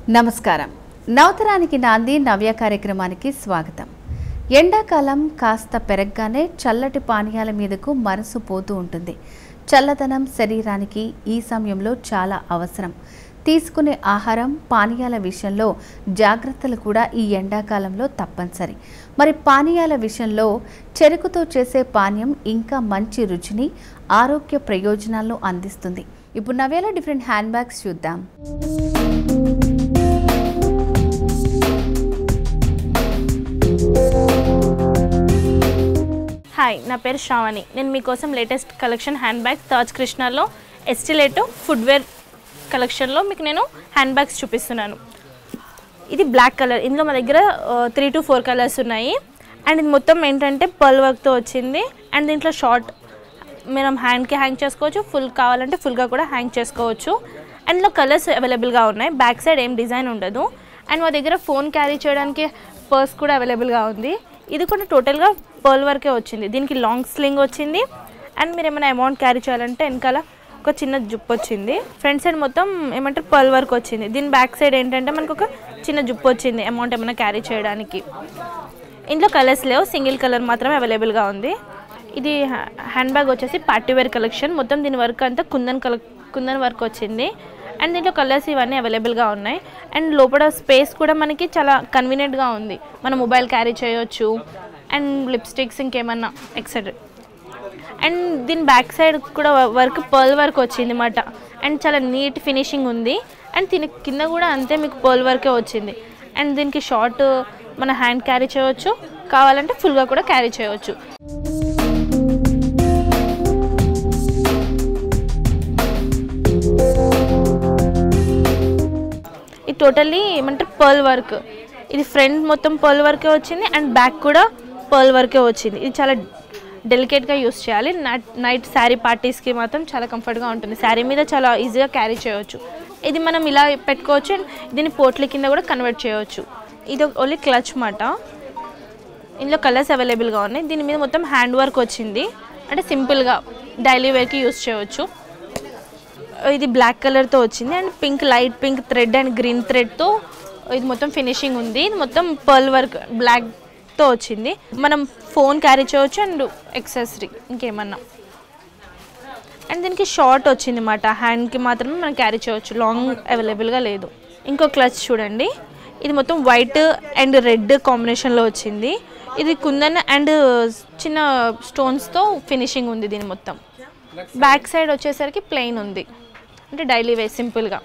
నమస్కారం. నవతరానికి నాంది నవ్య కార్యక్రమానికి స్వాగతం. ఎండాకాలం కాస్త పెరగగానే చల్లటి పానీయాల మీదకు మనసు పోతూ ఉంటుంది. చల్లదనం శరీరానికి ఈ సమయంలో చాలా అవసరం. తీసుకునే ఆహారం పానీయాల విషయంలో జాగ్రత్తలు కూడా ఈ ఎండాకాలంలో తప్పనిసరి. మరి పానీయాల విషయంలో చెరుకుతో చేసే పానీయం ఇంకా మంచి రుచిని, ఆరోగ్య ప్రయోజనాలను అందిస్తుంది. ఇప్పుడు నవ్యలో డిఫరెంట్ హ్యాండ్ బ్యాగ్స్ చూద్దాం. హాయ్, నా పేరు శ్రావణి. నేను మీకోసం latest collection hand bag Taj కృష్ణలో ఎస్టిలేటివ్ ఫుట్వేర్ కలెక్షన్లో మీకు నేను హ్యాండ్ బ్యాగ్స్ చూపిస్తున్నాను. ఇది బ్లాక్ కలర్. ఇందులో మా దగ్గర 3 to 4 కలర్స్ ఉన్నాయి. అండ్ ఇది మొత్తం ఏంటంటే పర్ల్ వర్క్తో వచ్చింది. అండ్ దీంట్లో షార్ట్ మనం హ్యాండ్కి హ్యాంగ్ చేసుకోవచ్చు, ఫుల్ కావాలంటే ఫుల్గా కూడా హ్యాంగ్ చేసుకోవచ్చు. అండ్ ఇందులో కలర్స్ అవైలబుల్గా ఉన్నాయి. బ్యాక్ సైడ్ ఏం డిజైన్ ఉండదు. అండ్ మా దగ్గర ఫోన్ క్యారీ చేయడానికి పర్స్ కూడా అవైలబుల్గా ఉంది. ఇది కూడా టోటల్గా పర్ల్ వర్కే వచ్చింది. దీనికి లాంగ్ స్లింగ్ వచ్చింది. అండ్ మీరు ఏమైనా అమౌంట్ క్యారీ చేయాలంటే వెనకాల ఒక చిన్న జుప్పు వచ్చింది. ఫ్రంట్ సైడ్ మొత్తం ఏమంటారు పర్ల్ వర్క్ వచ్చింది. దీని బ్యాక్ సైడ్ ఏంటంటే మనకు ఒక చిన్న జుప్పు వచ్చింది అమౌంట్ ఏమైనా క్యారీ చేయడానికి. ఇందులో కలర్స్ లేవు, సింగిల్ కలర్ మాత్రమే అవైలబుల్గా ఉంది. ఇది హ్యాండ్ బ్యాగ్ వచ్చేసి పార్టీవేర్ కలెక్షన్. మొత్తం దీని వర్క్ అంతా కుందన్ వర్క్ వచ్చింది. అండ్ దీంట్లో కలర్స్ ఇవన్నీ అవైలబుల్గా ఉన్నాయి. అండ్ లోపల స్పేస్ కూడా మనకి చాలా కన్వీనియంట్గా ఉంది. మనం మొబైల్ క్యారీ చేయొచ్చు. అండ్ లిప్స్టిక్స్ ఇంకేమన్నా ఎక్సెట్రా. అండ్ దీని బ్యాక్ సైడ్ కూడా వర్క్ పర్ల్ వర్క్ వచ్చింది అన్నమాట. అండ్ చాలా నీట్ ఫినిషింగ్ ఉంది. అండ్ దీని కింద కూడా అంతే మీకు పర్ల్ వర్కే వచ్చింది. అండ్ దీనికి షార్ట్ మన హ్యాండ్ క్యారీ చేయవచ్చు, కావాలంటే ఫుల్గా కూడా క్యారీ చేయవచ్చు. ఇది టోటల్లీ ఏమంటారు పర్ల్ వర్క్. ఇది ఫ్రంట్ మొత్తం పర్ల్ వర్కే వచ్చింది. అండ్ బ్యాక్ కూడా పర్ల్ వర్కే వచ్చింది. ఇది చాలా డెలికేట్గా యూస్ చేయాలి. నైట్ శారీ పార్టీస్కి మాత్రం చాలా కంఫర్ట్గా ఉంటుంది. శారీ మీద చాలా ఈజీగా క్యారీ చేయవచ్చు. ఇది మనం ఇలా పెట్టుకోవచ్చు. అండ్ దీన్ని పోట్లీ కింద కూడా కన్వర్ట్ చేయవచ్చు. ఇది ఓన్లీ క్లచ్ మాట. ఇందులో కలర్స్ అవైలబుల్గా ఉన్నాయి. దీని మీద మొత్తం హ్యాండ్ వర్క్ వచ్చింది. అంటే సింపుల్గా డైలీ వేర్కి యూస్ చేయవచ్చు. ఇది బ్లాక్ కలర్తో వచ్చింది. And pink, light pink thread and green థ్రెడ్తో ఇది మొత్తం ఫినిషింగ్ ఉంది. ఇది మొత్తం పర్ల్ వర్క్ బ్లాక్తో వచ్చింది. మనం ఫోన్ క్యారీ చేయవచ్చు అండ్ యాక్సెసరీ ఇంకేమన్నా. అండ్ దీనికి షార్ట్ వచ్చింది అన్నమాట. హ్యాండ్కి మాత్రమే మనం క్యారీ చేయవచ్చు, లాంగ్ అవైలబుల్గా లేదు. ఇంకో క్లచ్ చూడండి. ఇది మొత్తం వైట్ అండ్ రెడ్ కాంబినేషన్లో వచ్చింది. ఇది కుందన్ అండ్ చిన్న స్టోన్స్తో ఫినిషింగ్ ఉంది. దీని మొత్తం బ్యాక్ సైడ్ వచ్చేసరికి ప్లెయిన్ ఉంది. అంటే డైలీ వేర్ సింపుల్గా.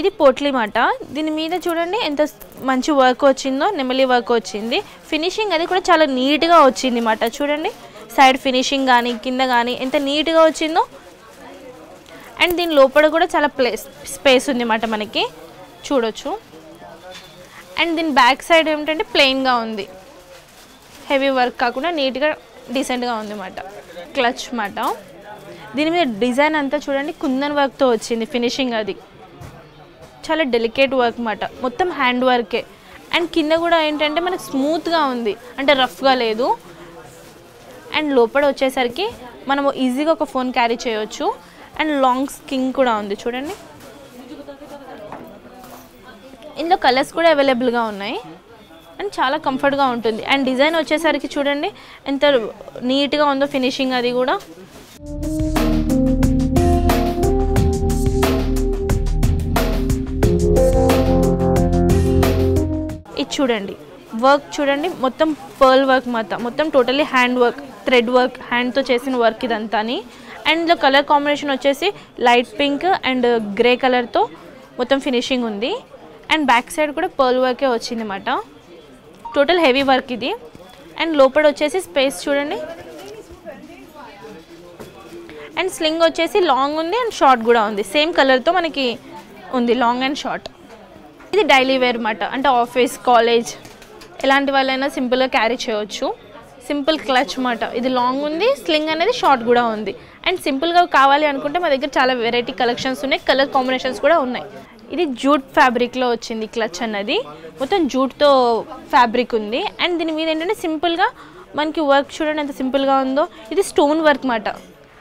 ఇది పోట్లీ మాట. దీని మీద చూడండి ఎంత మంచి వర్క్ వచ్చిందో, నెమలి వర్క్ వచ్చింది. ఫినిషింగ్ అది కూడా చాలా నీట్గా వచ్చింది మాట. చూడండి సైడ్ ఫినిషింగ్ కానీ కింద కానీ ఎంత నీట్గా వచ్చిందో. అండ్ దీని లోపల కూడా చాలా స్పేస్ ఉంది మాట, మనకి చూడొచ్చు. అండ్ దీని బ్యాక్ సైడ్ ఏమిటంటే ప్లెయిన్గా ఉంది, హెవీ వర్క్ కాకుండా నీట్గా డీసెంట్గా ఉంది మాట. క్లచ్ మాట. దీని మీద డిజైన్ అంతా చూడండి కుందన్ వర్క్తో వచ్చింది. ఫినిషింగ్ అది చాలా డెలికేట్ వర్క్ మాట. మొత్తం హ్యాండ్ వర్కే. అండ్ కింద కూడా ఏంటంటే మనకు స్మూత్గా ఉంది, అంటే రఫ్గా లేదు. అండ్ లోపల వచ్చేసరికి మనము ఈజీగా ఒక ఫోన్ క్యారీ చేయవచ్చు. అండ్ లాంగ్ స్కిన్ కూడా ఉంది చూడండి. ఇందులో కలర్స్ కూడా అవైలబుల్గా ఉన్నాయి. అండ్ చాలా కంఫర్ట్గా ఉంటుంది. అండ్ డిజైన్ వచ్చేసరికి చూడండి ఎంత నీట్గా ఉందో ఫినిషింగ్ అది కూడా. ఇది చూడండి వర్క్ చూడండి మొత్తం పర్ల్ వర్క్ మొత్తం totally hand work, thread work, హ్యాండ్తో చేసిన వర్క్ ఇదంతా. అండ్ ఇందులో కలర్ కాంబినేషన్ వచ్చేసి లైట్ పింక్ అండ్ గ్రే కలర్తో మొత్తం ఫినిషింగ్ ఉంది. అండ్ బ్యాక్ సైడ్ కూడా పర్ల్ వర్కే వచ్చింది అన్నమాట. టోటల్ హెవీ వర్క్ ఇది. అండ్ లోపల వచ్చేసి స్పేస్ చూడండి. అండ్ స్లింగ్ వచ్చేసి లాంగ్ ఉంది అండ్ షార్ట్ కూడా ఉంది. సేమ్ కలర్తో మనకి ఉంది, లాంగ్ అండ్ షార్ట్. ఇది డైలీ వేర్ మాట. అంటే ఆఫీస్, కాలేజ్ ఎలాంటి వాళ్ళైనా సింపుల్గా క్యారీ చేయవచ్చు. సింపుల్ క్లచ్ మాట. ఇది లాంగ్ ఉంది, స్లింగ్ అనేది షార్ట్ కూడా ఉంది. అండ్ సింపుల్గా కావాలి అనుకుంటే మా దగ్గర చాలా వెరైటీ కలెక్షన్స్ ఉన్నాయి, కలర్ కాంబినేషన్స్ కూడా ఉన్నాయి. ఇది జూట్ ఫ్యాబ్రిక్లో వచ్చింది క్లచ్ అన్నది. మొత్తం జూట్తో ఫ్యాబ్రిక్ ఉంది. అండ్ దీని మీద ఏంటంటే సింపుల్గా మనకి వర్క్ చూడండి ఎంత సింపుల్గా ఉందో. ఇది స్టోన్ వర్క్ మాట,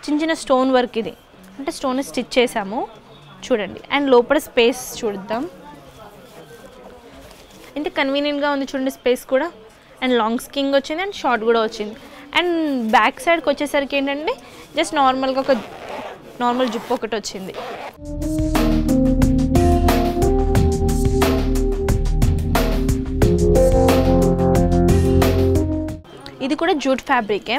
చిన్న చిన్న స్టోన్ వర్క్. ఇది అంటే స్టోన్ స్టిచ్ చేసాము చూడండి. అండ్ లోపల స్పేస్ చూద్దాం, ఎంత కన్వీనియంట్గా ఉంది చూడండి స్పేస్ కూడా. అండ్ లాంగ్ స్కింగ్ వచ్చింది అండ్ షార్ట్ కూడా వచ్చింది. అండ్ బ్యాక్ సైడ్కి వచ్చేసరికి ఏంటంటే జస్ట్ నార్మల్గా ఒక నార్మల్ జిప్ ఒకటి వచ్చింది. ఇది కూడా జూట్ ఫ్యాబ్రికే.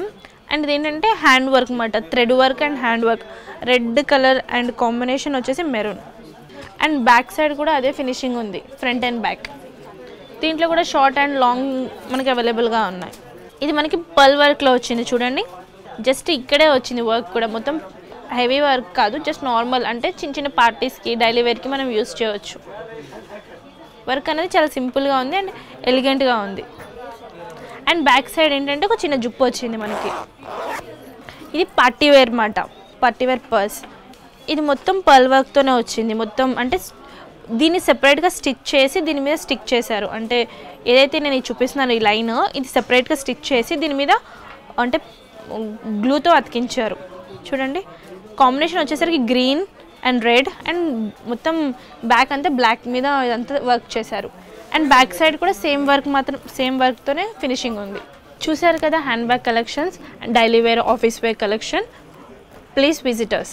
అండ్ ఇదేంటంటే హ్యాండ్ వర్క్ అన్నమాట, thread work and hand work. Red colour and combination వచ్చేసి మెరూన్. అండ్ బ్యాక్ సైడ్ కూడా అదే ఫినిషింగ్ ఉంది, ఫ్రంట్ అండ్ బ్యాక్. దీంట్లో కూడా షార్ట్ అండ్ లాంగ్ మనకి అవైలబుల్గా ఉన్నాయి. ఇది మనకి పర్ల్ వర్క్లో వచ్చింది చూడండి. జస్ట్ ఇక్కడే వచ్చింది వర్క్ కూడా, మొత్తం హెవీ వర్క్ కాదు, జస్ట్ నార్మల్. అంటే చిన్న చిన్న పార్టీస్కి డైలీ వేర్కి మనం యూస్ చేయవచ్చు. వర్క్ అనేది చాలా సింపుల్గా ఉంది అండ్ ఎలిగెంట్గా ఉంది. అండ్ బ్యాక్ సైడ్ ఏంటంటే ఒక చిన్న జుప్పు వచ్చింది మనకి. ఇది పార్టీ వేర్ మాట, పార్టీ వేర్ పర్స్. ఇది మొత్తం పర్ల్ వర్క్తోనే వచ్చింది మొత్తం. అంటే దీన్ని సెపరేట్గా స్టిచ్ చేసి దీని మీద స్టిక్ చేశారు. అంటే ఏదైతే నేను ఇది చూపిస్తున్నాను ఈ లైన్, ఇది సెపరేట్గా స్టిచ్ చేసి దీని మీద అంటే గ్లూతో అతికించారు చూడండి. కాంబినేషన్ వచ్చేసరికి గ్రీన్ అండ్ రెడ్ అండ్ మొత్తం బ్యాక్ అంతా బ్లాక్ మీద ఇదంతా వర్క్ చేశారు. అండ్ బ్యాక్ సైడ్ కూడా సేమ్ వర్క్, మాత్రం సేమ్ వర్క్తోనే ఫినిషింగ్ ఉంది. చూసారు కదా hand bag collections and daily wear, office wear collection. Please visit us.